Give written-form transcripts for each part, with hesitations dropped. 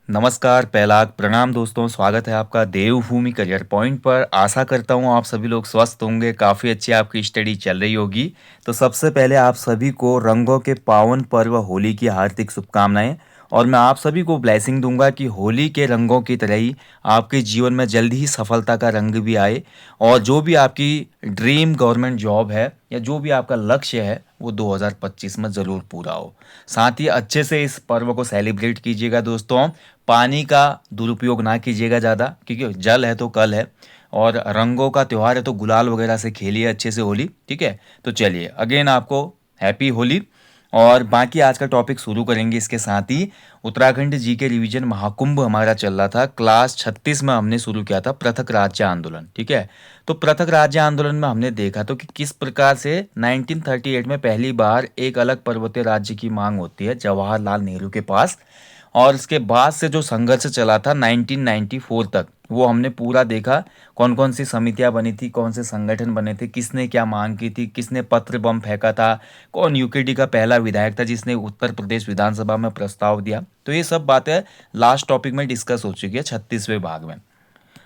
नमस्कार, पहलाग प्रणाम दोस्तों, स्वागत है आपका देवभूमि करियर पॉइंट पर। आशा करता हूँ आप सभी लोग स्वस्थ होंगे, काफ़ी अच्छी आपकी स्टडी चल रही होगी। तो सबसे पहले आप सभी को रंगों के पावन पर्व होली की हार्दिक शुभकामनाएं। और मैं आप सभी को ब्लेसिंग दूंगा कि होली के रंगों की तरह ही आपके जीवन में जल्दी ही सफलता का रंग भी आए, और जो भी आपकी ड्रीम गवर्नमेंट जॉब है या जो भी आपका लक्ष्य है वो 2025 में ज़रूर पूरा हो। साथ ही अच्छे से इस पर्व को सेलिब्रेट कीजिएगा दोस्तों। पानी का दुरुपयोग ना कीजिएगा ज़्यादा, क्योंकि जल है तो कल है, और रंगों का त्यौहार है तो गुलाल वगैरह से खेलिए अच्छे से होली। ठीक है, तो चलिए अगेन आपको हैप्पी होली। और बाकी आज का टॉपिक शुरू करेंगे। इसके साथ ही उत्तराखंड जी के रिवीजन महाकुंभ हमारा चल रहा था। क्लास 36 में हमने शुरू किया था पृथक राज्य आंदोलन। ठीक है, तो पृथक राज्य आंदोलन में हमने देखा तो कि किस प्रकार से 1938 में पहली बार एक अलग पर्वतीय राज्य की मांग होती है जवाहरलाल नेहरू के पास। और इसके बाद से जो संघर्ष चला था 1994 तक, वो हमने पूरा देखा। कौन कौन सी समितियां बनी थी, कौन से संगठन बने थे, किसने क्या मांग की थी, किसने पत्र बम फेंका था, कौन यूकेडी का पहला विधायक था जिसने उत्तर प्रदेश विधानसभा में प्रस्ताव दिया। तो ये सब बातें लास्ट टॉपिक में डिस्कस हो चुकी है 36वें भाग में।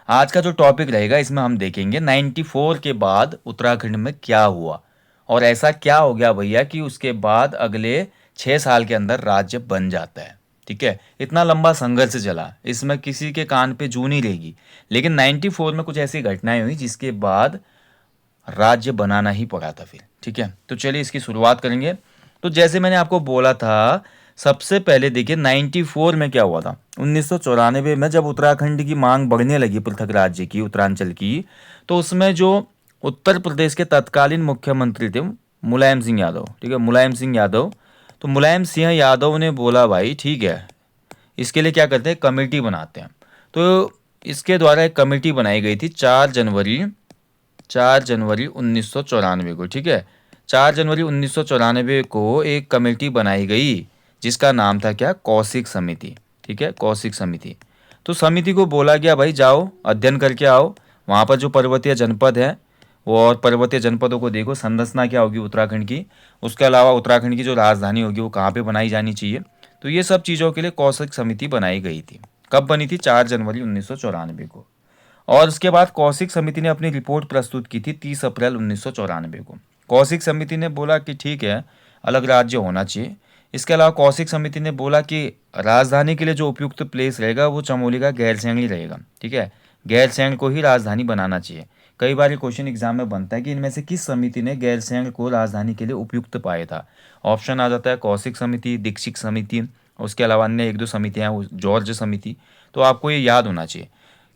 आज का जो टॉपिक रहेगा इसमें हम देखेंगे 94 के बाद उत्तराखंड में क्या हुआ, और ऐसा क्या हो गया भैया कि उसके बाद अगले 6 साल के अंदर राज्य बन जाता है। ठीक है, इतना लंबा संघर्ष चला, इसमें किसी के कान पे जू नहीं रहेगी। लेकिन 94 में कुछ ऐसी घटनाएं हुई जिसके बाद राज्य बनाना ही पड़ा था फिर। ठीक है, तो चलिए इसकी शुरुआत करेंगे। तो जैसे मैंने आपको बोला था, सबसे पहले देखिए 94 में क्या हुआ था। 1994 में जब उत्तराखंड की मांग बढ़ने लगी पृथक राज्य की, उत्तरांचल की, तो उसमें जो उत्तर प्रदेश के तत्कालीन मुख्यमंत्री थे मुलायम सिंह यादव। ठीक है, मुलायम सिंह यादव। तो मुलायम सिंह यादव ने बोला भाई ठीक है, इसके लिए क्या करते हैं, कमेटी बनाते हैं। तो इसके द्वारा एक कमेटी बनाई गई थी 4 जनवरी 1994 को। ठीक है, 4 जनवरी 1994 को एक कमेटी बनाई गई जिसका नाम था क्या, कौशिक समिति। ठीक है, कौशिक समिति। तो समिति को बोला गया भाई जाओ अध्ययन करके आओ, वहाँ पर जो पर्वतीय जनपद है वो, और पर्वतीय जनपदों को देखो संरचना क्या होगी उत्तराखंड की, उसके अलावा उत्तराखंड की जो राजधानी होगी वो कहाँ पे बनाई जानी चाहिए। तो ये सब चीज़ों के लिए कौशिक समिति बनाई गई थी। कब बनी थी, 4 जनवरी 1994 को। और उसके बाद कौशिक समिति ने अपनी रिपोर्ट प्रस्तुत की थी 30 अप्रैल 1994 को। कौशिक समिति ने बोला कि ठीक है, अलग राज्य होना चाहिए। इसके अलावा कौशिक समिति ने बोला कि राजधानी के लिए जो उपयुक्त प्लेस रहेगा वो चमोली का गैरसैंण ही रहेगा। ठीक है, गैरसैंण को ही राजधानी बनाना चाहिए। कई बार ये क्वेश्चन एग्जाम में बनता है कि इनमें से किस समिति ने गैरसैंण को राजधानी के लिए उपयुक्त पाया था। ऑप्शन आ जाता है कौशिक समिति, दीक्षित समिति, उसके अलावा अन्य एक दो समितियाँ हैं, जॉर्ज समिति। तो आपको ये याद होना चाहिए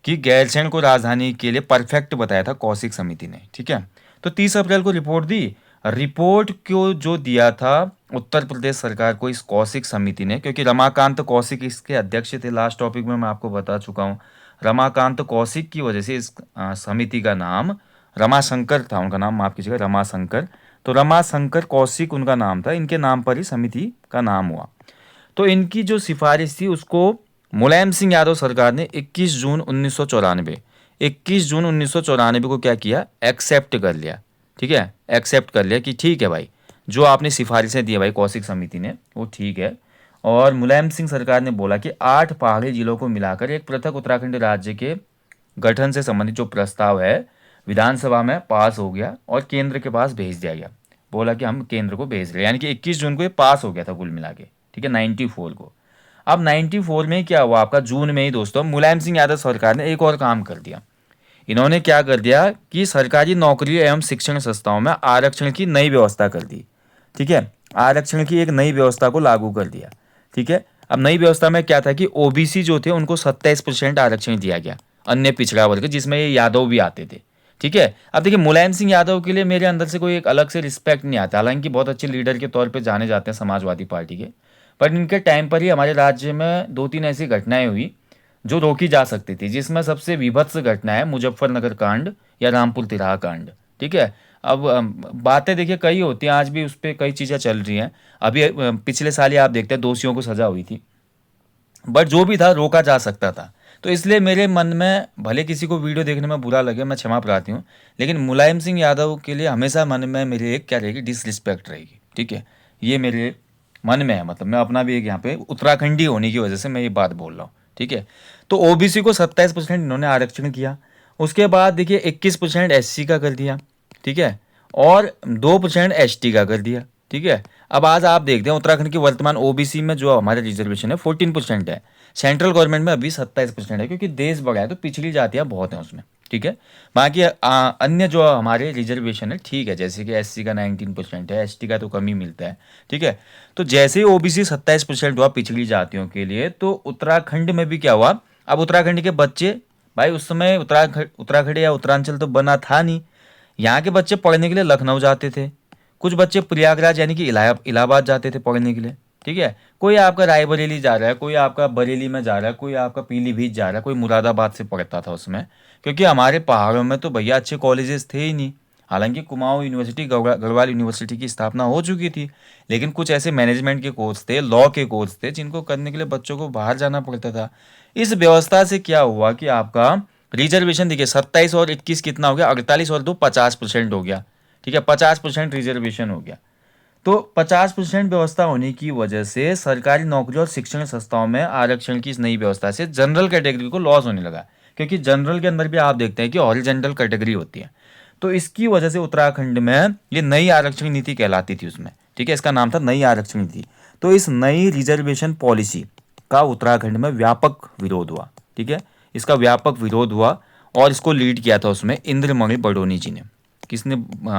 कि गैरसैंण को राजधानी के लिए परफेक्ट बताया था कौशिक समिति ने। ठीक है, तो 30 अप्रैल को रिपोर्ट दी। रिपोर्ट को जो दिया था उत्तर प्रदेश सरकार को इस कौशिक समिति ने, क्योंकि रमाकांत कौशिक इसके अध्यक्ष थे। लास्ट टॉपिक में मैं आपको बता चुका हूँ, रमाकांत कौशिक की वजह से इस समिति का नाम रमाशंकर था। उनका नाम माफ कीजिएगा, रमाशंकर। तो रमाशंकर कौशिक उनका नाम था, इनके नाम पर ही समिति का नाम हुआ। तो इनकी जो सिफारिश थी उसको मुलायम सिंह यादव सरकार ने 21 जून 1994 को क्या किया, एक्सेप्ट कर लिया। ठीक है, एक्सेप्ट कर लिया कि ठीक है भाई, जो आपने सिफारिशें दी है भाई कौशिक समिति ने वो ठीक है। और मुलायम सिंह सरकार ने बोला कि 8 पहाड़ी जिलों को मिलाकर एक पृथक उत्तराखंड राज्य के गठन से संबंधित जो प्रस्ताव है विधानसभा में पास हो गया और केंद्र के पास भेज दिया गया। बोला कि हम केंद्र को भेज रहे हैं, यानी कि 21 जून को ये पास हो गया था कुल मिला के। ठीक है, 94 को। अब 94 में क्या हुआ आपका, जून में ही दोस्तों मुलायम सिंह यादव सरकार ने एक और काम कर दिया। इन्होंने क्या कर दिया कि सरकारी नौकरियों एवं शिक्षण संस्थाओं में आरक्षण की नई व्यवस्था कर दी। ठीक है, आरक्षण की एक नई व्यवस्था को लागू कर दिया। ठीक है, अब नई व्यवस्था में क्या था कि ओबीसी जो थे उनको 27% आरक्षण दिया गया, अन्य पिछड़ा वर्ग जिसमें ये यादव भी आते थे। ठीक है, अब देखिए मुलायम सिंह यादव के लिए मेरे अंदर से कोई एक अलग से रिस्पेक्ट नहीं आता, हालांकि बहुत अच्छे लीडर के तौर पे जाने जाते हैं समाजवादी पार्टी के। पर इनके टाइम पर ही हमारे राज्य में 2-3 ऐसी घटनाएं हुई जो रोकी जा सकती थी, जिसमें सबसे विभत्स घटना है मुजफ्फरनगर कांड या रामपुर तिराहा कांड। ठीक है, अब बातें देखिए कई होती हैं, आज भी उस पर कई चीज़ें चल रही हैं। अभी पिछले साल ही आप देखते हैं दोषियों को सजा हुई थी, बट जो भी था रोका जा सकता था। तो इसलिए मेरे मन में भले किसी को वीडियो देखने में बुरा लगे, मैं क्षमा प्रार्थी हूँ, लेकिन मुलायम सिंह यादव के लिए हमेशा मन में मेरे एक क्या रहेगी, डिसरिस्पेक्ट रहेगी। ठीक है, ये मेरे मन में है, मतलब मैं अपना भी एक यहाँ पे उत्तराखंडी होने की वजह से मैं ये बात बोल रहा हूँ। ठीक है। तो ओबीसी को 27% इन्होंने आरक्षण किया। उसके बाद देखिए 21% एससी का कर दिया, ठीक है, और 2% एसटी का कर दिया, ठीक है। अब आज आप देखते हैं उत्तराखंड की वर्तमान ओबीसी में जो हमारा रिजर्वेशन है 14% है। सेंट्रल गवर्नमेंट में अभी 27% है, क्योंकि देश बड़ा है तो पिछड़ी जातियाँ बहुत हैं उसमें, ठीक है। बाकी अन्य जो हमारे रिजर्वेशन है ठीक है, जैसे कि एससी का 19% है, एसटी का तो कम ही मिलता है, ठीक है। तो जैसे ही ओबीसी 27% हुआ पिछड़ी जातियों के लिए, तो उत्तराखंड में भी क्या हुआ, अब उत्तराखंड के बच्चे, भाई उस समय उत्तराखंड या उत्तरांचल तो बना था नहीं, यहाँ के बच्चे पढ़ने के लिए लखनऊ जाते थे, कुछ बच्चे प्रयागराज यानी कि इलाहाबाद जाते थे पढ़ने के लिए, ठीक है। कोई आपका रायबरेली जा रहा है, कोई आपका बरेली में जा रहा है, कोई आपका पीलीभीत जा रहा है, कोई मुरादाबाद से पढ़ता था उसमें, क्योंकि हमारे पहाड़ों में तो भैया अच्छे कॉलेजेस थे ही नहीं। हालांकि कुमाऊं यूनिवर्सिटी, गढ़वाल यूनिवर्सिटी की स्थापना हो चुकी थी, लेकिन कुछ ऐसे मैनेजमेंट के कोर्स थे, लॉ के कोर्स थे, जिनको करने के लिए बच्चों को बाहर जाना पड़ता था। इस व्यवस्था से क्या हुआ कि आपका रिजर्वेशन देखिए 27 और 21 कितना हो गया, 48 और 2 50% हो गया, ठीक है, 50% रिजर्वेशन हो गया। तो 50% व्यवस्था होने की वजह से सरकारी नौकरी और शिक्षण संस्थाओं में आरक्षण की इस नई व्यवस्था से जनरल कैटेगरी को लॉस होने लगा, क्योंकि जनरल के अंदर भी आप देखते हैं कि हॉरिजॉन्टल कैटेगरी होती है। तो इसकी वजह से उत्तराखंड में ये नई आरक्षण नीति कहलाती थी उसमें, ठीक है, इसका नाम था नई आरक्षण नीति। तो इस नई रिजर्वेशन पॉलिसी का उत्तराखंड में व्यापक विरोध हुआ, ठीक है, इसका व्यापक विरोध हुआ, और इसको लीड किया था उसमें इंद्रमणि बडोनी जी ने। किसने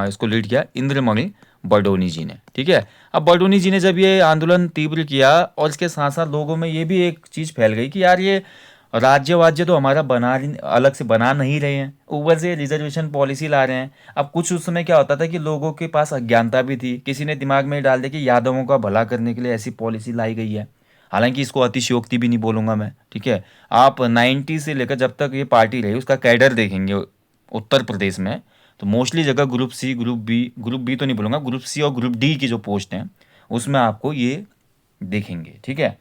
इसको लीड किया? इंद्रमणि बडोनी जी ने, ठीक है। अब बडोनी जी ने जब ये आंदोलन तीव्र किया, और इसके साथ साथ लोगों में ये भी एक चीज़ फैल गई कि यार ये राज्य वाज्य तो हमारा अलग से बना नहीं रहे हैं, ऊपर से रिजर्वेशन पॉलिसी ला रहे हैं। अब कुछ उस समय क्या होता था कि लोगों के पास अज्ञानता भी थी, किसी ने दिमाग में डाल दिया कि यादवों का भला करने के लिए ऐसी पॉलिसी लाई गई है। हालांकि इसको अतिशयोक्ति भी नहीं बोलूँगा मैं, ठीक है। आप 90 से लेकर जब तक ये पार्टी रही उसका कैडर देखेंगे उत्तर प्रदेश में, तो मोस्टली जगह ग्रुप बी तो नहीं बोलूँगा, ग्रुप सी और ग्रुप डी की जो पोस्ट हैं उसमें आपको ये देखेंगे, ठीक है।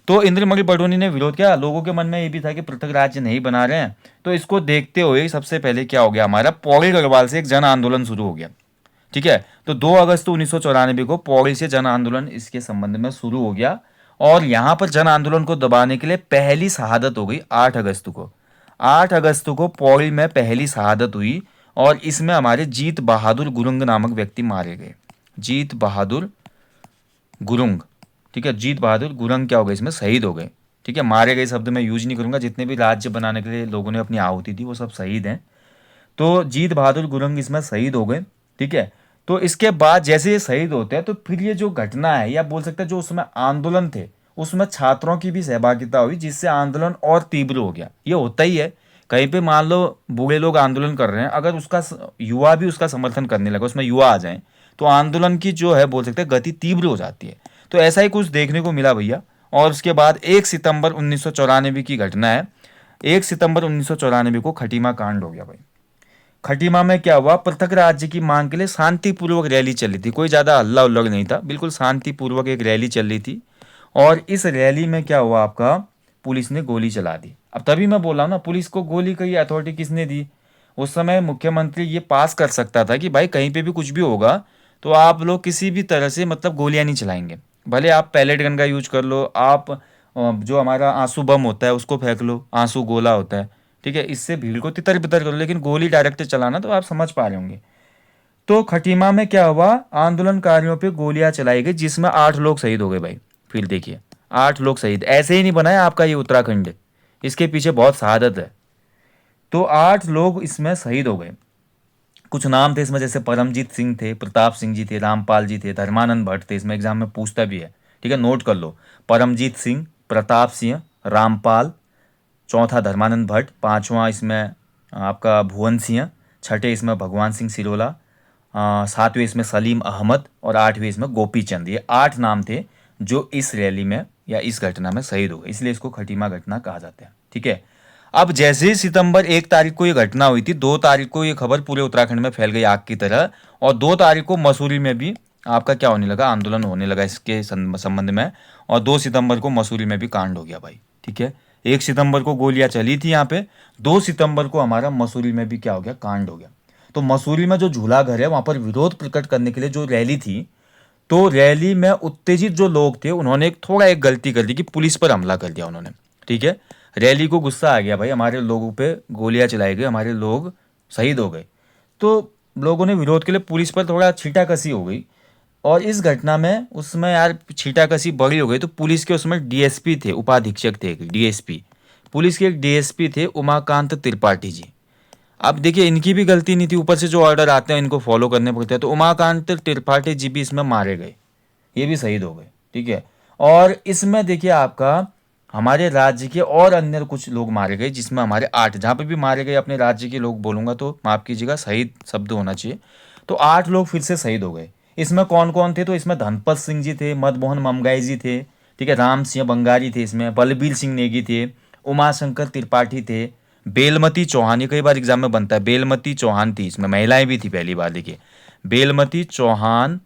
तो इंद्रमणि बडोनी ने विरोध किया। लोगों के मन में ये भी था कि पृथक राज्य नहीं बना रहे हैं, तो इसको देखते हुए सबसे पहले क्या हो गया, हमारा पौड़ी गढ़वाल से एक जन आंदोलन शुरू हो गया, ठीक है। तो 2 अगस्त 1994 को पौड़ी से जन आंदोलन इसके संबंध में शुरू हो गया, और यहाँ पर जन आंदोलन को दबाने के लिए पहली शहादत हो गई 8 अगस्त को। 8 अगस्त को पौड़ी में पहली शहादत हुई, और इसमें हमारे जीत बहादुर गुरुंग नामक व्यक्ति मारे गए। जीत बहादुर गुरुंग, ठीक है, जीत बहादुर गुरुंग क्या हो गए, इसमें शहीद हो गए, ठीक है। मारे गए शब्द मैं यूज नहीं करूंगा, जितने भी राज्य बनाने के लिए लोगों ने अपनी आहुति दी वो सब शहीद हैं। तो जीत बहादुर गुरुंग इसमें शहीद हो गए, ठीक है। तो इसके बाद जैसे ये शहीद होते हैं, तो फिर ये जो घटना है, या बोल सकते हैं जो उसमें आंदोलन थे उसमें छात्रों की भी सहभागिता हुई, जिससे आंदोलन और तीव्र हो गया। ये होता ही है, कहीं पे मान लो बूढ़े लोग आंदोलन कर रहे हैं, अगर उसका युवा भी उसका समर्थन करने लगे, उसमें युवा आ जाए, तो आंदोलन की जो है बोल सकते हैं गति तीव्र हो जाती है। तो ऐसा ही कुछ देखने को मिला भैया। और उसके बाद 1 सितंबर 1994 की घटना है। 1 सितंबर 1994 को खटीमा कांड हो गया भाई। खटीमा में क्या हुआ, पृथक राज्य की मांग के लिए शांतिपूर्वक रैली चली थी, कोई ज़्यादा हल्ला उल्लड़ नहीं था, बिल्कुल शांतिपूर्वक एक रैली चल रही थी। और इस रैली में क्या हुआ, आपका पुलिस ने गोली चला दी। अब तभी मैं बोल रहा हूँ ना, पुलिस को गोली की अथॉरिटी किसने दी? उस समय मुख्यमंत्री ये पास कर सकता था कि भाई कहीं पे भी कुछ भी होगा तो आप लोग किसी भी तरह से मतलब गोलियां नहीं चलाएंगे, भले आप पैलेट गन का यूज कर लो, आप जो हमारा आंसू बम होता है उसको फेंक लो, आंसू गोला होता है, ठीक है, इससे भीड़ को तितर बितर कर लो, लेकिन गोली डायरेक्ट चलाना तो आप समझ पा रहे होंगे। तो खटीमा में क्या हुआ, आंदोलनकारियों पे गोलियां चलाई गई, जिसमें 8 लोग शहीद हो गए भाई। फिर देखिए 8 लोग शहीद, ऐसे ही नहीं बनाया आपका ये उत्तराखंड, इसके पीछे बहुत शहादत है। तो 8 लोग इसमें शहीद हो गए। कुछ नाम थे इसमें, जैसे परमजीत सिंह थे, प्रताप सिंह जी थे, रामपाल जी थे, धर्मानंद भट्ट थे, इसमें एग्जाम में पूछता भी है, ठीक है, नोट कर लो। परमजीत सिंह, प्रताप सिंह, रामपाल, चौथा धर्मानंद भट्ट, पांचवा इसमें आपका भुवन सिंह, छठे इसमें भगवान सिंह सिरोला, सातवें इसमें सलीम अहमद, और आठवें इसमें गोपी चंद। ये 8 नाम थे जो इस रैली में या इस घटना में शहीद हो गए, इसलिए इसको खटीमा घटना कहा जाता है, ठीक है। अब जैसे ही सितंबर 1 तारीख को ये घटना हुई थी, 2 तारीख को ये खबर पूरे उत्तराखंड में फैल गई आग की तरह, और 2 तारीख को मसूरी में भी आपका क्या होने लगा, आंदोलन होने लगा इसके संबंध में, और 2 सितंबर को मसूरी में भी कांड हो गया भाई, ठीक है। 1 सितंबर को गोलियां चली थी यहाँ पे, 2 सितंबर को हमारा मसूरी में भी क्या हो गया, कांड हो गया। तो मसूरी में जो झूला घर है वहां पर विरोध प्रकट करने के लिए जो रैली थी, तो रैली में उत्तेजित जो लोग थे उन्होंने एक गलती कर दी कि पुलिस पर हमला कर दिया उन्होंने। ठीक है। रैली को गुस्सा आ गया भाई, हमारे लोगों पे गोलियां चलाई गई, हमारे लोग शहीद हो गए। तो लोगों ने विरोध के लिए पुलिस पर थोड़ा छींटाकसी हो गई। और इस घटना में उसमें यार छींटाकसी बड़ी हो गई, तो पुलिस के उसमें डीएसपी थे, उपाधीक्षक थे एक डीएसपी, पुलिस के एक डीएसपी थे उमाकांत त्रिपाठी जी। अब देखिए इनकी भी गलती नहीं थी, ऊपर से जो ऑर्डर आते हैं इनको फॉलो करने पड़ते हैं, तो उमाकांत त्रिपाठी जी भी इसमें मारे गए, ये भी शहीद हो गए। ठीक है। और इसमें देखिए आपका हमारे राज्य के और अन्य कुछ लोग मारे गए, जिसमें हमारे 8, जहाँ पे भी मारे गए अपने राज्य के लोग बोलूंगा तो माफ कीजिएगा, शहीद शब्द होना चाहिए, तो 8 लोग फिर से शहीद हो गए। इसमें कौन कौन थे, तो इसमें धनपत सिंह जी थे, मदमोहन ममगाई जी थे, ठीक है, राम सिंह बंगारी थे, इसमें बलबीर सिंह नेगी थे, उमाशंकर त्रिपाठी थे, बेलमती चौहान, ये कई बार एग्जाम में बनता है, बेलमती चौहान थी, इसमें महिलाएं भी थी पहली बार, देखिए बेलमती चौहान,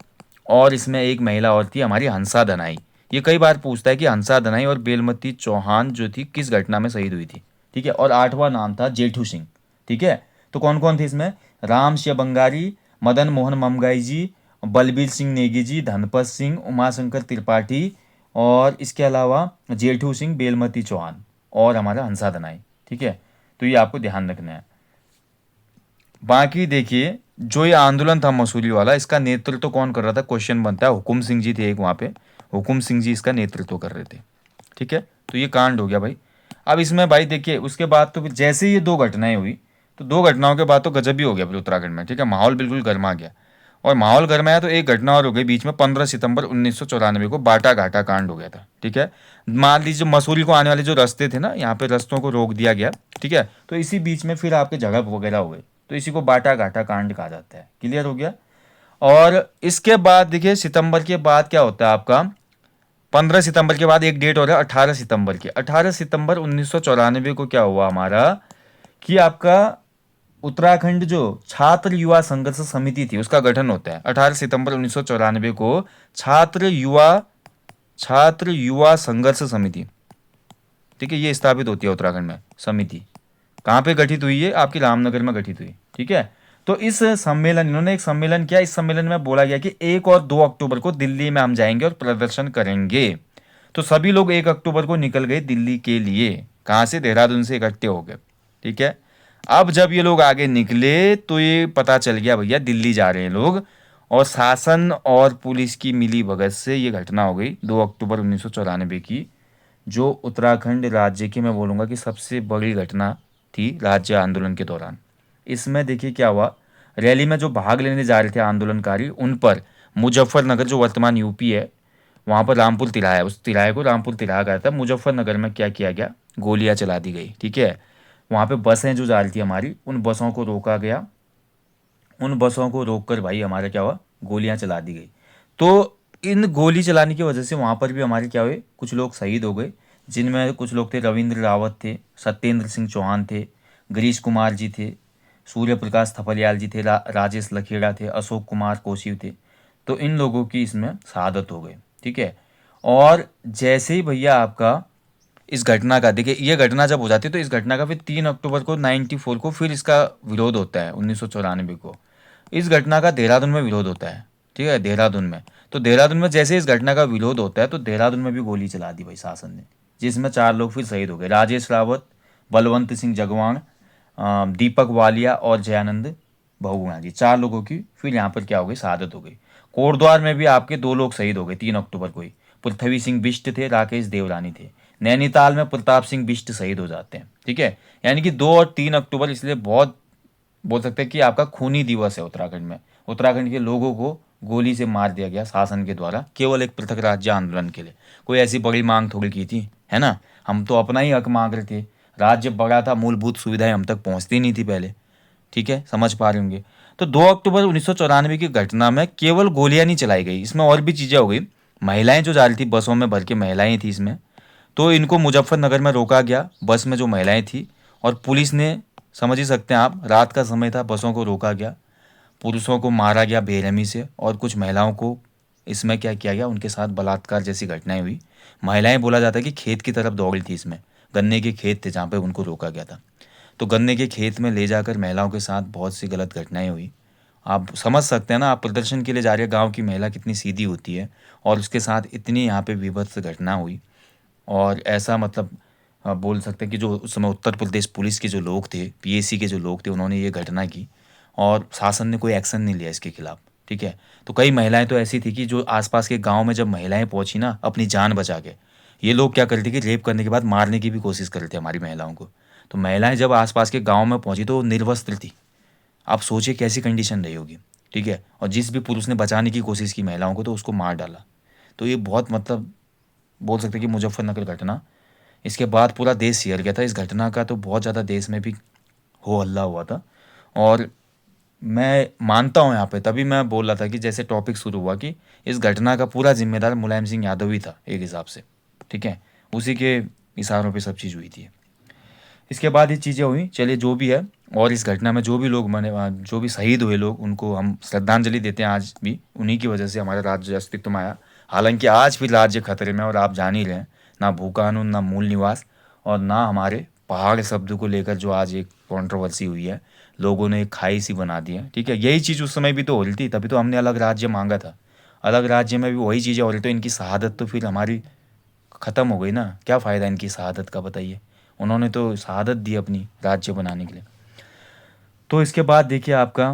और इसमें एक महिला और थी हमारी हंसा दनाई। ये कई बार पूछता है कि हंसा दनाई और बेलमती चौहान जो थी किस घटना में शहीद हुई थी। ठीक है। और 8वां नाम था जेठू सिंह। ठीक है। तो कौन कौन थे इसमें, राम सिंह बंगारी, मदन मोहन ममगाई जी, बलबीर सिंह नेगी जी, धनपत सिंह, उमाशंकर त्रिपाठी, और इसके अलावा जेठू सिंह, बेलमती चौहान और हमारा हंसा दनाई। ठीक है। तो ये आपको ध्यान रखना है। बाकी देखिए जो ये आंदोलन था मसूरी वाला, इसका नेतृत्व तो कौन कर रहा था, क्वेश्चन बनता है, हुकुम सिंह जी थे एक वहाँ पे, हुकुम सिंह जी इसका नेतृत्व कर रहे थे। ठीक है। तो ये कांड हो गया भाई। अब इसमें भाई देखिए उसके बाद तो फिर जैसे ही ये 2 घटनाएं हुई, तो 2 घटनाओं के बाद तो गजब ही हो गया फिर उत्तराखंड में। ठीक है। माहौल बिल्कुल गर्मा गया। और माहौल गर्माया तो एक घटना और हो गई बीच में, 15 सितंबर 1994 को बाटा घाटा कांड हो गया था। ठीक है। मान लीजिए मसूरी को आने वाले जो रास्ते थे ना, यहाँ पे रास्तों को रोक दिया गया। ठीक है। तो इसी बीच में फिर आपके झड़प वगैरह हो गए, तो इसी को बाटा घाटा कांड कहा जाता है। क्लियर हो गया। और इसके बाद देखिए सितंबर के बाद क्या होता है आपका, 15 सितंबर के बाद एक डेट हो रहा है 18 सितंबर की। 18 सितंबर 1994 को क्या हुआ हमारा, कि आपका उत्तराखंड जो छात्र युवा संघर्ष समिति थी उसका गठन होता है। 18 सितंबर 1994 को छात्र युवा संघर्ष समिति, ठीक है, ये स्थापित होती है उत्तराखंड में समिति। कहाँ पे गठित हुई है, आपकी रामनगर में गठित हुई। ठीक है। तो इस सम्मेलन, इन्होंने एक सम्मेलन किया, इस सम्मेलन में बोला गया कि 1 और 2 अक्टूबर को दिल्ली में हम जाएंगे और प्रदर्शन करेंगे। तो सभी लोग 1 अक्टूबर को निकल गए दिल्ली के लिए, कहाँ से, देहरादून से इकट्ठे हो गए। ठीक है। अब जब ये लोग आगे निकले तो ये पता चल गया भैया दिल्ली जा रहे हैं लोग, और शासन और पुलिस की मिली भगत से ये घटना हो गई 2 अक्टूबर 1994 की, जो उत्तराखंड राज्य की मैं बोलूँगा कि सबसे बड़ी घटना थी राज्य आंदोलन के दौरान। इसमें देखिए क्या हुआ, रैली में जो भाग लेने जा रहे थे आंदोलनकारी, उन पर मुजफ्फरनगर जो वर्तमान यूपी है, वहाँ पर रामपुर तिराहा है, उस तिराहे को रामपुर तिराहा कहता है। मुजफ्फरनगर में क्या किया गया, गोलियां चला दी गई। ठीक है। वहाँ पे बसें जो जा रही थी हमारी, उन बसों को रोका गया, उन बसों को रोक कर भाई हमारा क्या हुआ, गोलियां चला दी गई। तो इन गोली चलाने की वजह से वहाँ पर भी हमारे क्या हुए, कुछ लोग शहीद हो गए, जिनमें कुछ लोग थे रविंद्र रावत थे, सत्येंद्र सिंह चौहान थे, गिरीश कुमार जी थे, सूर्य प्रकाश थपलियाल जी थे, राजेश लखेड़ा थे, अशोक कुमार कोशिव थे। तो इन लोगों की इसमें शहादत हो गई। ठीक है। और जैसे ही भैया आपका इस घटना का देखिए, ये घटना जब हो जाती है तो इस घटना का फिर 3 अक्टूबर को 94 को फिर इसका विरोध होता है, 1994 को इस घटना का देहरादून में विरोध होता है। ठीक है। देहरादून में, तो देहरादून में जैसे इस घटना का विरोध होता है तो देहरादून में भी गोली चला दी भाई शासन ने, जिसमें 4 लोग फिर शहीद हो गए, राजेश रावत, बलवंत सिंह जगवाण, दीपक वालिया और जयानंद बहुगुणा जी, 4 लोगों की फिर यहाँ पर क्या हो गई, शहादत हो गई। कोटद्वार में भी आपके 2 लोग शहीद हो गए 3 अक्टूबर को ही, पृथ्वी सिंह बिष्ट थे, राकेश देवरानी थे। नैनीताल में प्रताप सिंह बिष्ट शहीद हो जाते हैं। ठीक है। यानी कि 2 और 3 अक्टूबर इसलिए बहुत बोल सकते हैं कि आपका खूनी दिवस है उत्तराखंड में। उत्तराखंड के लोगों को गोली से मार दिया गया शासन के द्वारा, केवल एक पृथक राज्य आंदोलन के लिए। कोई ऐसी बड़ी मांग थोड़ी की थी, है ना, हम तो अपना ही हक मांग रहे थे। राज्य बड़ा था, मूलभूत सुविधाएं हम तक पहुंचती नहीं थी पहले। ठीक है, समझ पा रहे होंगे। तो 2 अक्टूबर 1994 की घटना में केवल गोलियां नहीं चलाई गई, इसमें और भी चीज़ें हो गई। महिलाएं जो जा रही थी बसों में भर के, महिलाएं थी इसमें, तो इनको मुजफ्फरनगर में रोका गया, बस में जो महिलाएं थी, और पुलिस ने, समझ ही सकते हैं आप, रात का समय था, बसों को रोका गया, पुरुषों को मारा गया बेरहमी से, और कुछ महिलाओं को इसमें क्या किया गया, उनके साथ बलात्कार जैसी घटनाएं हुई। महिलाएं बोला जाता है कि खेत की तरफ दौड़ी थी, इसमें गन्ने के खेत थे जहाँ पे उनको रोका गया था, तो गन्ने के खेत में ले जाकर महिलाओं के साथ बहुत सी गलत घटनाएं हुई। आप समझ सकते हैं ना, आप प्रदर्शन के लिए जा रहे हैं, गाँव की महिला कितनी सीधी होती है, और उसके साथ इतनी यहाँ पे विभत्स घटना हुई। और ऐसा मतलब बोल सकते हैं कि जो उस समय उत्तर प्रदेश पुलिस के जो लोग थे, पीएसी के जो लोग थे, उन्होंने ये घटना की और शासन ने कोई एक्शन नहीं लिया इसके खिलाफ। ठीक है, तो कई महिलाएं तो ऐसी थी कि जो आसपास के गांव में जब महिलाएं पहुंची ना अपनी जान बचा के, ये लोग क्या करते कि रेप करने के बाद मारने की भी कोशिश करते हमारी महिलाओं को। तो महिलाएं जब आसपास के गांव में पहुंची तो वो निर्वस्त्र थी। आप सोचिए कैसी कंडीशन रही होगी। ठीक है, और जिस भी पुरुष ने बचाने की कोशिश की महिलाओं को तो उसको मार डाला। तो ये बहुत मतलब बोल सकते हैं कि मुजफ्फरनगर घटना, इसके बाद पूरा देश शेयर किया था इस घटना का, तो बहुत ज़्यादा देश में भी हो हल्ला हुआ था। और मैं मानता हूँ यहाँ पे, तभी मैं बोल रहा था कि जैसे टॉपिक शुरू हुआ कि इस घटना का पूरा जिम्मेदार मुलायम सिंह यादव ही था एक हिसाब से। ठीक है, उसी के इशारों पे सब चीज़ हुई थी। इसके बाद ये चीज़ें हुई, चलिए जो भी है। और इस घटना में जो भी लोग मरे, जो भी शहीद हुए लोग, उनको हम श्रद्धांजलि देते हैं आज भी। उन्हीं की वजह से हमारा राज्य अस्तित्व में आया। हालांकि आज भी राज्य खतरे में, और आप जान ही रहे हैं, ना भू कानून, ना मूल निवास, और ना हमारे पहाड़ शब्द को लेकर जो आज एक कंट्रोवर्सी हुई है, लोगों ने एक खाई सी बना दी है। ठीक है, यही चीज़ उस समय भी तो हो रही थी, तभी तो हमने अलग राज्य मांगा था। अलग राज्य में भी वही चीज़ें हो रही, तो इनकी शहादत तो फिर हमारी ख़त्म हो गई ना। क्या फ़ायदा इनकी शहादत का, बताइए। उन्होंने तो शहादत दी अपनी राज्य बनाने के लिए। तो इसके बाद देखिए आपका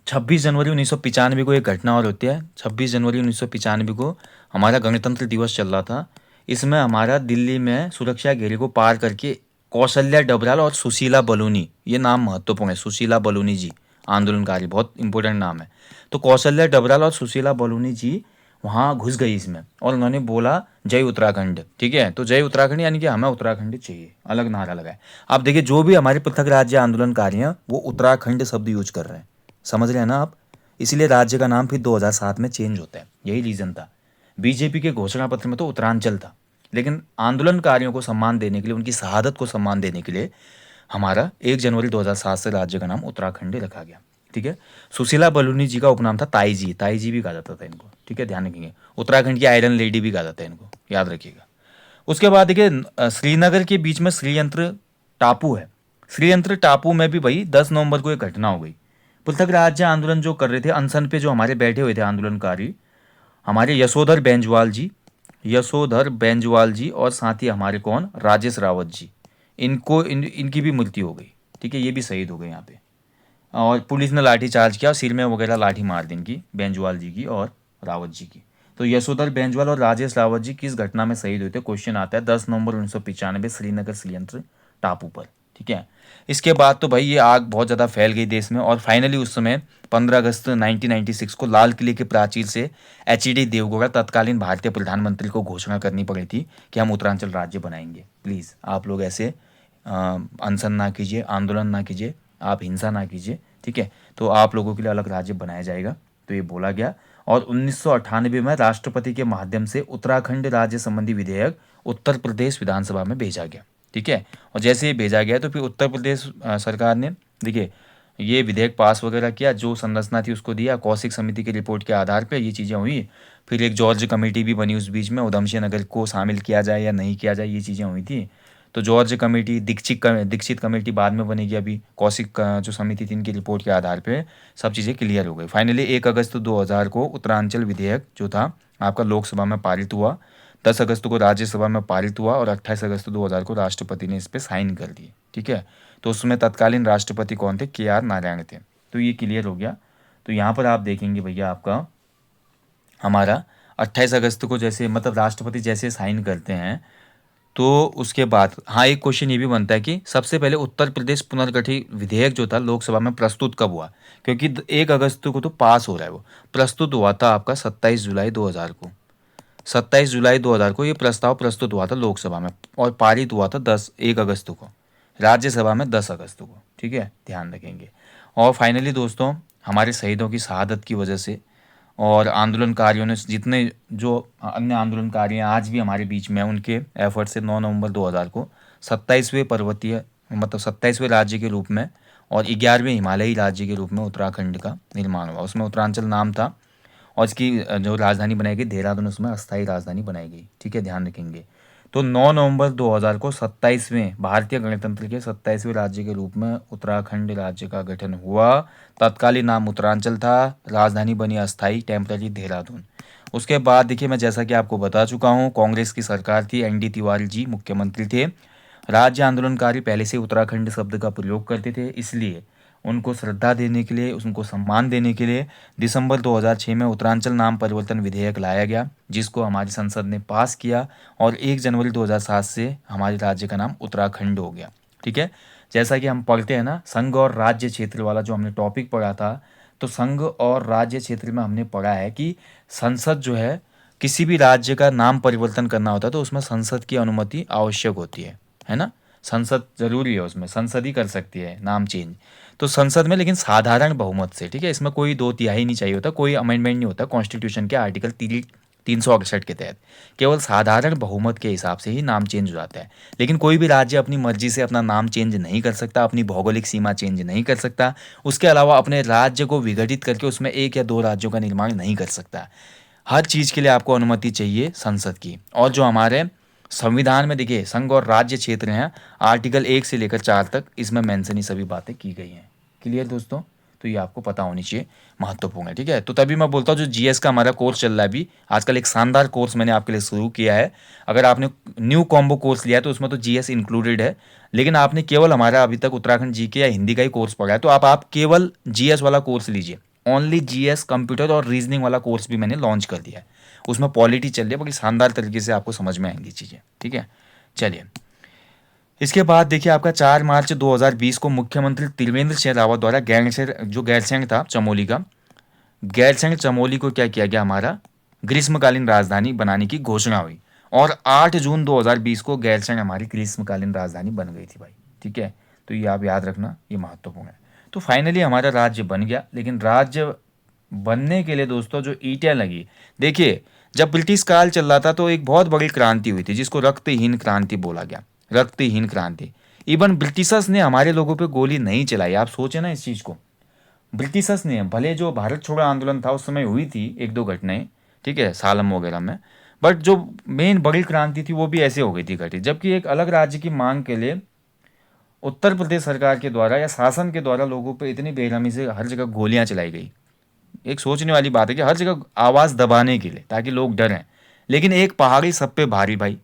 26 जनवरी 1995 को एक घटना और होती है। 26 जनवरी 1995 को हमारा गणतंत्र दिवस चल रहा था। इसमें हमारा दिल्ली में सुरक्षा घेरे को पार करके कौशल्या डबराल और सुशीला बलूनी, ये नाम महत्वपूर्ण है, सुशीला बलूनी जी, आंदोलनकारी, बहुत इंपॉर्टेंट नाम है। तो कौशल्या डबराल और सुशीला बलूनी जी वहाँ घुस गई इसमें, और उन्होंने बोला जय उत्तराखंड। ठीक है, तो जय उत्तराखंड यानी कि हमें उत्तराखंड चाहिए, अलग नारा लगाए। आप देखिए जो भी हमारे पृथक राज्य आंदोलनकारी हैं वो उत्तराखंड शब्द यूज कर रहे हैं, समझ रहे हैं ना आप। इसीलिए राज्य का नाम फिर 2007 में चेंज होता है, यही रीज़न था। बीजेपी के घोषणा पत्र में तो उत्तरांचल था, लेकिन आंदोलनकारियों को सम्मान देने के लिए, उनकी शहादत को सम्मान देने के लिए हमारा 1 जनवरी 2007 से राज्य का नाम उत्तराखंड रखा गया। ठीक है, सुशीला बलूनी जी का उपनाम था ताई जी, ताई जी भी कहा जाता था इनको। ठीक है, ध्यान रखेंगे, उत्तराखंड की आयरन लेडी भी कहा जाता है इनको, याद रखिएगा। उसके बाद देखिए श्रीनगर के बीच में श्रीयंत्र टापू है। श्रीयंत्र टापू में भी भाई 10 नवंबर को एक घटना हो गई। पृथक राज्य आंदोलन जो कर रहे थे, अनशन पे जो हमारे बैठे हुए थे आंदोलनकारी, हमारे यशोधर बेंजवाल जी, यशोधर बेंजवाल जी, और साथ ही हमारे कौन, राजेश रावत जी, इनकी भी मृत्यु हो गई। ठीक है, ये भी शहीद हो गए यहाँ पे। और पुलिस ने लाठी चार्ज किया और सिर में वगैरह लाठी मार दी इनकी, बेंजवाल जी की और रावत जी की। तो यशोधर बेंजवाल और राजेश रावत जी किस घटना में शहीद हुए थे, क्वेश्चन आता है 10 नवंबर 1995 श्रीनगर श्रीयंत्र टापू पर। ठीक है, इसके बाद तो भाई ये आग बहुत ज़्यादा फैल गई देश में, और फाइनली उस समय 15 अगस्त 1996 को लाल किले के प्राचीर से एच.डी. देवगौड़ा तत्कालीन भारतीय प्रधानमंत्री को घोषणा करनी पड़ी थी कि हम उत्तरांचल राज्य बनाएंगे। प्लीज़ आप लोग ऐसे अनशन ना कीजिए, आंदोलन ना कीजिए, आप हिंसा ना कीजिए। ठीक है, तो आप लोगों के लिए अलग राज्य बनाया जाएगा, तो ये बोला गया। और 1998 में राष्ट्रपति के माध्यम से उत्तराखंड राज्य संबंधी विधेयक उत्तर प्रदेश विधानसभा में भेजा गया। ठीक है, और जैसे ही भेजा गया तो फिर उत्तर प्रदेश सरकार ने देखिए ये विधेयक पास वगैरह किया, जो संरचना थी उसको दिया, कौशिक समिति की रिपोर्ट के आधार पर ये चीज़ें हुई। फिर एक जॉर्ज कमेटी भी बनी उस बीच में, उधमसिंह नगर को शामिल किया जाए या नहीं किया जाए, ये चीज़ें हुई थी। तो जॉर्ज कमेटी, दीक्षित कमेटी बाद में बनेगी, अभी कौशिक जो समिति थी इनकी रिपोर्ट के आधार पे सब चीज़ें क्लियर हो गई। फाइनली 1 अगस्त 2000 को उत्तरांचल विधेयक जो था आपका लोकसभा में पारित हुआ, 10 अगस्त को राज्यसभा में पारित हुआ, और 28 अगस्त 2000 को राष्ट्रपति ने इस पर साइन कर दिए। ठीक है, तो उसमें तत्कालीन राष्ट्रपति कौन थे, KR नारायण थे। तो ये क्लियर हो गया। तो यहाँ पर आप देखेंगे भैया आपका हमारा 28 अगस्त को जैसे मतलब राष्ट्रपति जैसे साइन करते हैं, तो उसके बाद हाँ एक क्वेश्चन ये भी बनता है कि सबसे पहले उत्तर प्रदेश पुनर्गठित विधेयक जो था लोकसभा में प्रस्तुत कब हुआ, क्योंकि 1 अगस्त को तो पास हो रहा है, वो प्रस्तुत हुआ था आपका 27 जुलाई 2000 को। 27 जुलाई 2000 को ये प्रस्ताव प्रस्तुत हुआ था लोकसभा में, और पारित हुआ था 1 अगस्त को, राज्यसभा में 10 अगस्त को। ठीक है, ध्यान रखेंगे। और फाइनली दोस्तों हमारे शहीदों की शहादत की वजह से और आंदोलनकारियों ने जितने जो अन्य आंदोलनकारी हैं आज भी हमारे बीच में हैं, उनके एफर्ट से 9 नवंबर 2000 को 27वें पर्वतीय मतलब 27वें राज्य के रूप में और 11वें हिमालयी राज्य के रूप में उत्तराखंड का निर्माण हुआ। उसमें उत्तरांचल नाम था, और इसकी जो राजधानी बनाई गई देहरादून, उसमें अस्थायी राजधानी बनाई गई। ठीक है, ध्यान रखेंगे। तो 9 नवंबर 2000 को 27वें भारतीय गणतंत्र के 27वें राज्य के रूप में उत्तराखंड राज्य का गठन हुआ। तत्कालीन नाम उत्तरांचल था, राजधानी बनी अस्थायी टेम्पररी देहरादून। उसके बाद देखिए मैं जैसा कि आपको बता चुका हूँ, कांग्रेस की सरकार थी, एन डी तिवारी जी मुख्यमंत्री थे। राज्य आंदोलनकारी पहले से उत्तराखंड शब्द का प्रयोग करते थे, इसलिए उनको श्रद्धा देने के लिए, उनको सम्मान देने के लिए दिसंबर 2006 में उत्तरांचल नाम परिवर्तन विधेयक लाया गया, जिसको हमारी संसद ने पास किया और 1 जनवरी 2007 से हमारे राज्य का नाम उत्तराखंड हो गया। ठीक है, जैसा कि हम पढ़ते हैं ना, संघ और राज्य क्षेत्र वाला जो हमने टॉपिक पढ़ा था, तो संघ और राज्य क्षेत्र में हमने पढ़ा है कि संसद जो है, किसी भी राज्य का नाम परिवर्तन करना होता है तो उसमें संसद की अनुमति आवश्यक होती है ना। संसद जरूरी है, उसमें संसद ही कर सकती है नाम चेंज। तो संसद में लेकिन साधारण बहुमत से, ठीक है, इसमें कोई 2/3 नहीं चाहिए होता, कोई अमेंडमेंट नहीं होता कॉन्स्टिट्यूशन के आर्टिकल 368 के तहत। केवल साधारण बहुमत के हिसाब से ही नाम चेंज हो जाता है। लेकिन कोई भी राज्य अपनी मर्जी से अपना नाम चेंज नहीं कर सकता, अपनी भौगोलिक सीमा चेंज नहीं कर सकता, उसके अलावा अपने राज्य को विघटित करके उसमें 1 या 2 राज्यों का निर्माण नहीं कर सकता। हर चीज़ के लिए आपको अनुमति चाहिए संसद की। और जो हमारे संविधान में देखिए संघ और राज्य क्षेत्र हैं, आर्टिकल 1 से लेकर 4 तक इसमें मेंशन ही सभी बातें की गई हैं। क्लियर दोस्तों, तो ये आपको पता होनी चाहिए, महत्वपूर्ण है। ठीक है, तो तभी मैं बोलता हूँ जो जीएस का हमारा कोर्स चल रहा है अभी आजकल, एक शानदार कोर्स मैंने आपके लिए शुरू किया है। अगर आपने न्यू कॉम्बो कोर्स लिया है तो उसमें तो जीएस इंक्लूडेड है, लेकिन आपने केवल हमारा अभी तक उत्तराखंड जीके या हिंदी का ही कोर्स पढ़ा है, तो आप केवल जीएस वाला कोर्स लीजिए। ओनली जीएस कंप्यूटर और रीजनिंग वाला कोर्स भी मैंने लॉन्च कर दिया है, उसमें पॉलिटी चल रही है, बड़ी शानदार तरीके से आपको समझ में आएंगी चीज़ें। ठीक है, चलिए इसके बाद देखिए आपका 4 मार्च 2020 को मुख्यमंत्री त्रिवेंद्र सिंह रावत द्वारा गैरसैंण था चमोली का, गैरसैंण चमोली को क्या किया गया, हमारा ग्रीष्मकालीन राजधानी बनाने की घोषणा हुई और 8 जून 2020 को गैरसैंण हमारी ग्रीष्मकालीन राजधानी बन गई थी भाई। ठीक है, तो ये आप याद रखना, ये महत्वपूर्ण है। तो फाइनली हमारा राज्य बन गया, लेकिन राज्य बनने के लिए दोस्तों जो ईंटें लगी, देखिए जब ब्रिटिश काल चल रहा था तो एक बहुत बड़ी क्रांति हुई थी जिसको रक्तहीन क्रांति बोला गया, रक्तहीन क्रांति। इवन ब्रिटिशर्स ने हमारे लोगों पे गोली नहीं चलाई, आप सोचे ना इस चीज़ को। ब्रिटिशर्स ने, भले जो भारत छोड़ो आंदोलन था उस समय हुई थी 1-2 घटनाएं, ठीक है, सालम वगैरह में, बट जो मेन बड़ी क्रांति थी वो भी ऐसे हो गई थी घटित, जबकि एक अलग राज्य की मांग के लिए उत्तर प्रदेश सरकार के द्वारा या शासन के द्वारा लोगों पे इतनी बेरहमी से हर जगह गोलियां चलाई गई। एक सोचने वाली बात है कि हर जगह आवाज़ दबाने के लिए ताकि लोग डरें, लेकिन एक पहाड़ी सब पे भारी भाई।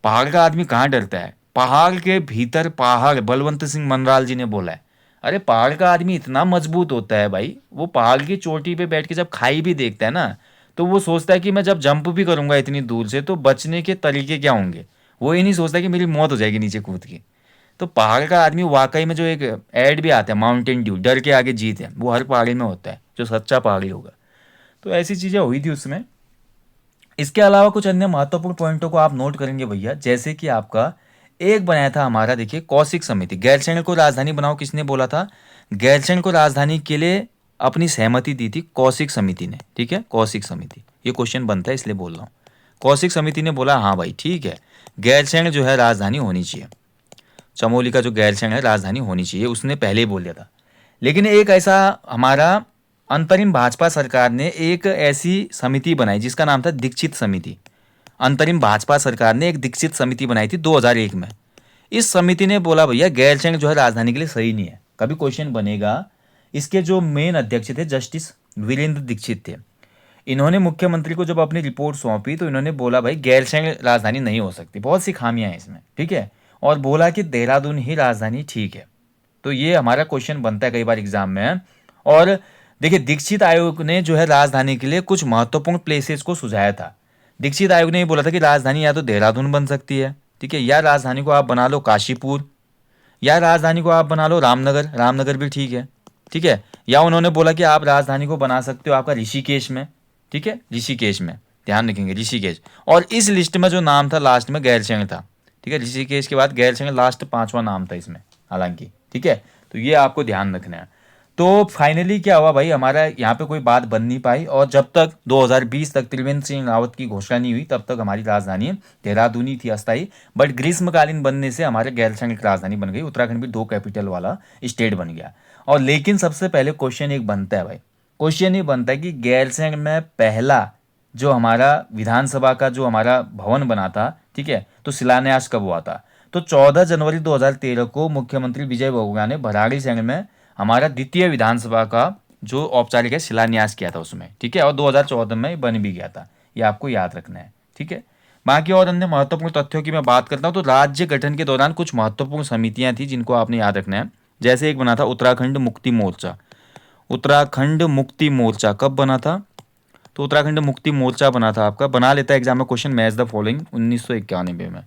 पहाड़ का आदमी कहाँ डरता है, पहाड़ के भीतर पहाड़, बलवंत सिंह मनराल जी ने बोला है। अरे पहाड़ का आदमी इतना मजबूत होता है भाई, वो पहाड़ की चोटी पे बैठ के जब खाई भी देखता है ना, तो वो सोचता है कि मैं जब जंप भी करूंगा इतनी दूर से तो बचने के तरीके क्या होंगे। वो ये नहीं सोचता कि मेरी मौत हो जाएगी नीचे कूद के। तो पहाड़ का आदमी वाकई में, जो एक ऐड भी आता है माउंटेन ड्यू, डर के आगे जीत है, वो हर पहाड़ी में होता है जो सच्चा पहाड़ी होगा। तो ऐसी चीज़ें हुई थी उसमें। इसके अलावा कुछ अन्य महत्वपूर्ण पॉइंटों को आप नोट करेंगे भैया, जैसे कि आपका एक बनाया था हमारा, देखिए कौशिक समिति। गैरसैंण को राजधानी बनाओ किसने बोला था, गैरसैंण को राजधानी के लिए अपनी सहमति दी थी कौशिक समिति ने। ठीक है, कौशिक समिति, ये क्वेश्चन बनता है इसलिए बोल रहा हूँ। कौशिक समिति ने बोला हाँ भाई ठीक है, गैरसैंण जो है राजधानी होनी चाहिए, चमोली का जो गैरसैंण है राजधानी होनी चाहिए, उसने पहले ही बोल दिया था। लेकिन एक ऐसा हमारा अंतरिम भाजपा सरकार ने एक ऐसी समिति बनाई जिसका नाम था दीक्षित समिति। अंतरिम भाजपा सरकार ने एक दीक्षित समिति बनाई थी 2001 में। इस समिति ने बोला भैया गैरसैंण जो है राजधानी के लिए सही नहीं है। कभी क्वेश्चन बनेगा, इसके जो मेन अध्यक्ष थे जस्टिस वीरेंद्र दीक्षित थे। इन्होंने मुख्यमंत्री को जब अपनी रिपोर्ट सौंपी तो इन्होंने बोला भाई गैरसैंण राजधानी नहीं हो सकती, बहुत सी खामियां हैं इसमें। ठीक है, और बोला कि देहरादून ही राजधानी ठीक है। तो ये हमारा क्वेश्चन बनता है कई बार एग्जाम में। और देखिए दीक्षित आयोग ने जो है राजधानी के लिए कुछ महत्वपूर्ण प्लेसेस को सुझाया था। दीक्षित आयोग ने बोला था कि राजधानी या तो देहरादून बन सकती है, ठीक है, या राजधानी को आप बना लो काशीपुर, या राजधानी को आप बना लो रामनगर, रामनगर भी ठीक है। ठीक है, या उन्होंने बोला कि आप राजधानी को बना सकते हो आपका ऋषिकेश में। ठीक है, ऋषिकेश में, ध्यान रखेंगे ऋषिकेश। और इस लिस्ट में जो नाम था लास्ट में गैरसैंण था। ठीक है, ऋषिकेश के बाद गैरसैंण लास्ट 5वां नाम था इसमें हालांकि। ठीक है, तो ये आपको ध्यान रखना है। तो फाइनली क्या हुआ भाई, हमारा यहाँ पे कोई बात बन नहीं पाई और जब तक 2020 तक त्रिवेंद्र सिंह रावत की घोषणा नहीं हुई तब तक हमारी राजधानी देहरादून ही थी अस्थायी। बट ग्रीष्मकालीन बनने से हमारे गैरसैंण की राजधानी बन गई, उत्तराखंड भी 2 कैपिटल वाला स्टेट बन गया। और लेकिन सबसे पहले क्वेश्चन एक बनता है भाई, क्वेश्चन ये बनता है कि गैरसैंण में पहला जो हमारा विधानसभा का जो हमारा भवन बना था, ठीक है, तो शिलान्यास कब हुआ था। तो 14 जनवरी 2013 को मुख्यमंत्री विजय बहुगुणा ने भराड़ीसैंण में हमारा द्वितीय विधानसभा का जो औपचारिक है शिलान्यास किया था उसमें। ठीक है, और 2014 में बन भी गया था। ये आपको याद रखना है, ठीक है। बाकी और अन्य महत्वपूर्ण तथ्यों की मैं बात करता हूँ तो राज्य गठन के दौरान कुछ महत्वपूर्ण समितियां थी जिनको आपने याद रखना है। जैसे एक बना था उत्तराखंड मुक्ति मोर्चा। उत्तराखंड मुक्ति मोर्चा कब बना था? तो उत्तराखंड मुक्ति मोर्चा बना था आपका, बना लेता है एग्जाम में क्वेश्चन, मैच द फॉलोइंग, 1991 में।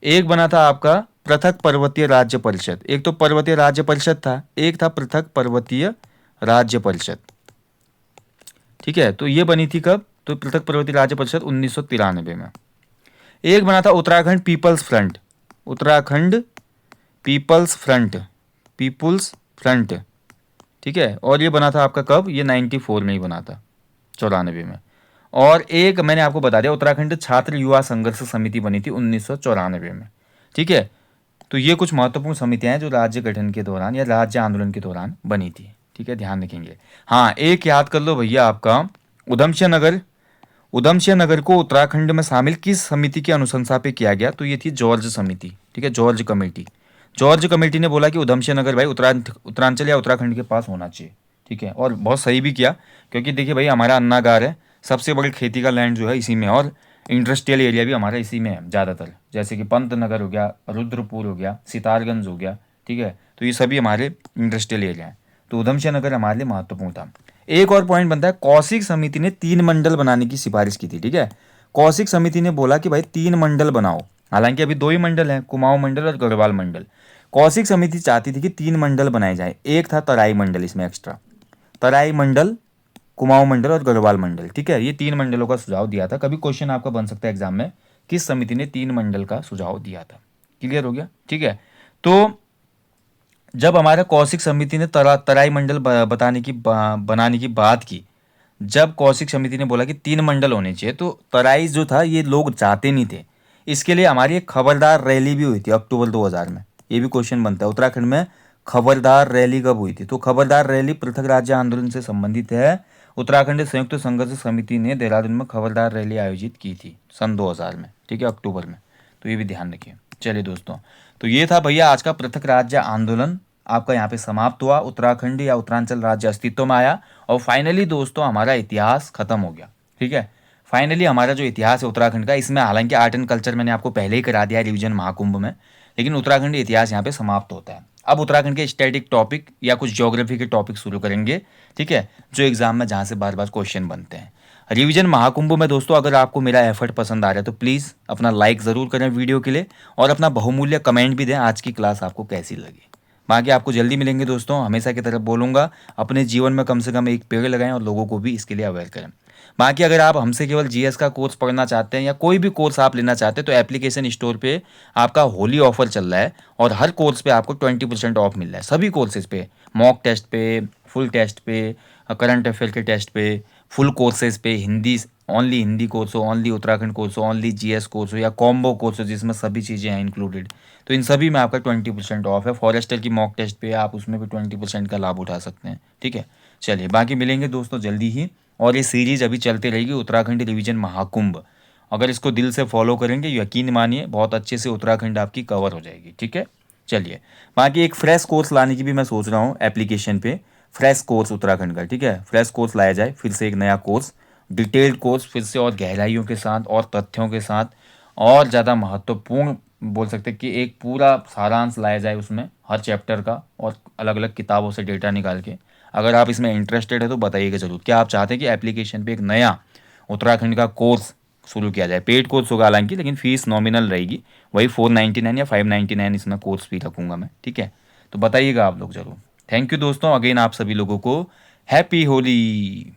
एक बना था आपका पृथक पर्वतीय राज्य परिषद। एक तो पर्वतीय राज्य परिषद था, एक था पृथक पर्वतीय राज्य परिषद, ठीक है। तो ये बनी थी कब? तो पृथक पर्वतीय राज्य परिषद 1993 में। एक बना था Uttarakhand people's front. Uttarakhand people's front, people's front, ठीक है। और ये बना था आपका कब? ये 94 में ही बना था, 94 में। और एक मैंने आपको बता दिया उत्तराखंड छात्र युवा संघर्ष समिति बनी थी 1994 में, ठीक है। तो ये कुछ महत्वपूर्ण समितियां हैं जो राज्य गठन के दौरान या राज्य आंदोलन के दौरान बनी थी, ठीक है, ध्यान रखेंगे। हाँ, एक याद कर लो भैया आपका, उधमसिंह नगर। उधमसिंह नगर को उत्तराखंड में शामिल किस समिति की अनुशंसा पे किया गया? तो ये थी जॉर्ज समिति, ठीक है, जॉर्ज कमेटी। जॉर्ज कमेटी ने बोला कि उधमसिंह नगर भाई उत्तरांचल या उत्तराखंड के पास होना चाहिए, ठीक है। और बहुत सही भी किया, क्योंकि देखिए भाई हमारा अन्नागार है, सबसे बड़ी खेती का लैंड जो है इसी में, और इंडस्ट्रियल एरिया भी हमारा इसी में है ज़्यादातर, जैसे कि पंतनगर हो गया, रुद्रपुर हो गया, सितारगंज हो गया, ठीक है। तो ये सभी हमारे इंडस्ट्रियल एरिया हैं। तो उधमसिंह नगर हमारे लिए महत्वपूर्ण था। एक और पॉइंट बनता है, कौशिक समिति ने 3 मंडल बनाने की सिफारिश की थी, ठीक है। कौशिक समिति ने बोला कि भाई 3 मंडल बनाओ, हालांकि अभी 2 ही मंडल हैं, कुमाऊं मंडल और गढ़वाल मंडल। कौशिक समिति चाहती थी कि 3 मंडल बनाए जाए। एक था तराई मंडल, इसमें एक्स्ट्रा तराई मंडल, कुमाऊं मंडल और गढ़वाल मंडल, ठीक है। ये 3 मंडलों का सुझाव दिया था। कभी क्वेश्चन आपका बन सकता है एग्जाम में, किस समिति ने 3 मंडल का सुझाव दिया था। क्लियर हो गया, ठीक है। तो जब हमारे कौशिक समिति ने तराई मंडल बनाने की बात की, जब कौशिक समिति ने बोला कि 3 मंडल होने चाहिए, तो तराई जो था ये लोग चाहते नहीं थे। इसके लिए हमारी एक खबरदार रैली भी हुई थी अक्टूबर 2000 में। ये भी क्वेश्चन बनता है, उत्तराखंड में खबरदार रैली कब हुई थी? तो खबरदार रैली पृथक राज्य आंदोलन से संबंधित है। उत्तराखंड संयुक्त संघर्ष समिति ने देहरादून में खबरदार रैली आयोजित की थी सन 2000 में, ठीक है, अक्टूबर में। तो ये भी ध्यान रखिए। चलिए दोस्तों, तो ये था भैया आज का पृथक राज्य आंदोलन, आपका यहाँ पे समाप्त हुआ। उत्तराखंड या उत्तरांचल राज्य अस्तित्व में आया, और फाइनली दोस्तों हमारा इतिहास खत्म हो गया, ठीक है। फाइनली हमारा जो इतिहास है उत्तराखंड का, इसमें हालांकि आर्ट एंड कल्चर मैंने आपको पहले ही करा दिया है रिवीजन महाकुंभ में, लेकिन उत्तराखंड इतिहास यहाँ पे समाप्त होता है। अब उत्तराखंड के स्टैटिक टॉपिक या कुछ ज्योग्राफी के टॉपिक शुरू करेंगे, ठीक है, जो एग्जाम में जहाँ से बार बार क्वेश्चन बनते हैं। रिवीजन महाकुंभ में दोस्तों अगर आपको मेरा एफर्ट पसंद आ रहा है तो प्लीज़ अपना लाइक ज़रूर करें वीडियो के लिए, और अपना बहुमूल्य कमेंट भी दें आज की क्लास आपको कैसी लगी। बाकी आपको जल्दी मिलेंगे दोस्तों, हमेशा की तरह बोलूँगा, अपने जीवन में कम से कम एक पेड़ लगाएं और लोगों को भी इसके लिए अवेयर करें। बाकी अगर आप हमसे केवल जीएस का कोर्स पढ़ना चाहते हैं या कोई भी कोर्स आप लेना चाहते हैं तो एप्लीकेशन स्टोर पे आपका होली ऑफर चल रहा है, और हर कोर्स पे आपको 20% ऑफ मिल रहा है, सभी कोर्सेज पे, मॉक टेस्ट पे, फुल टेस्ट पे, करंट अफेयर के टेस्ट पे, फुल कोर्सेज पे, हिंदी ओनली हिंदी कोर्स हो, ओनली उत्तराखंड कोर्स हो, ओनली जीएस कोर्स हो, या कॉम्बो कोर्स हो जिसमें सभी चीज़ें हैं इंक्लूडेड, तो इन सभी में आपका 20% ऑफ है। फॉरेस्टर की मॉक टेस्ट पे आप उसमें भी 20% का लाभ उठा सकते हैं, ठीक है। चलिए बाकी मिलेंगे दोस्तों जल्दी ही, और ये सीरीज अभी चलती रहेगी उत्तराखंड रिवीजन महाकुंभ। अगर इसको दिल से फॉलो करेंगे, यकीन मानिए बहुत अच्छे से उत्तराखंड आपकी कवर हो जाएगी, ठीक है। चलिए बाकी एक फ्रेश कोर्स लाने की भी मैं सोच रहा हूँ एप्लीकेशन पे, फ्रेश कोर्स उत्तराखंड का, ठीक है, फ्रेश कोर्स लाया जाए, फिर से एक नया कोर्स, डिटेल्ड कोर्स, फिर से और गहराइयों के साथ और तथ्यों के साथ, और ज़्यादा महत्वपूर्ण बोल सकते हैं कि एक पूरा सारांश लाया जाए उसमें हर चैप्टर का, और अलग अलग किताबों से डेटा निकाल के। अगर आप इसमें इंटरेस्टेड है तो बताइएगा ज़रूर, क्या आप चाहते हैं कि एप्लीकेशन पे एक नया उत्तराखंड का कोर्स शुरू किया जाए? पेड कोर्स होगा हालांकि, लेकिन फ़ीस नॉमिनल रहेगी, वही 499 या 599 इसमें कोर्स फी रखूँगा मैं, ठीक है। तो बताइएगा आप लोग ज़रूर। थैंक यू दोस्तों, अगेन आप सभी लोगों को हैप्पी होली।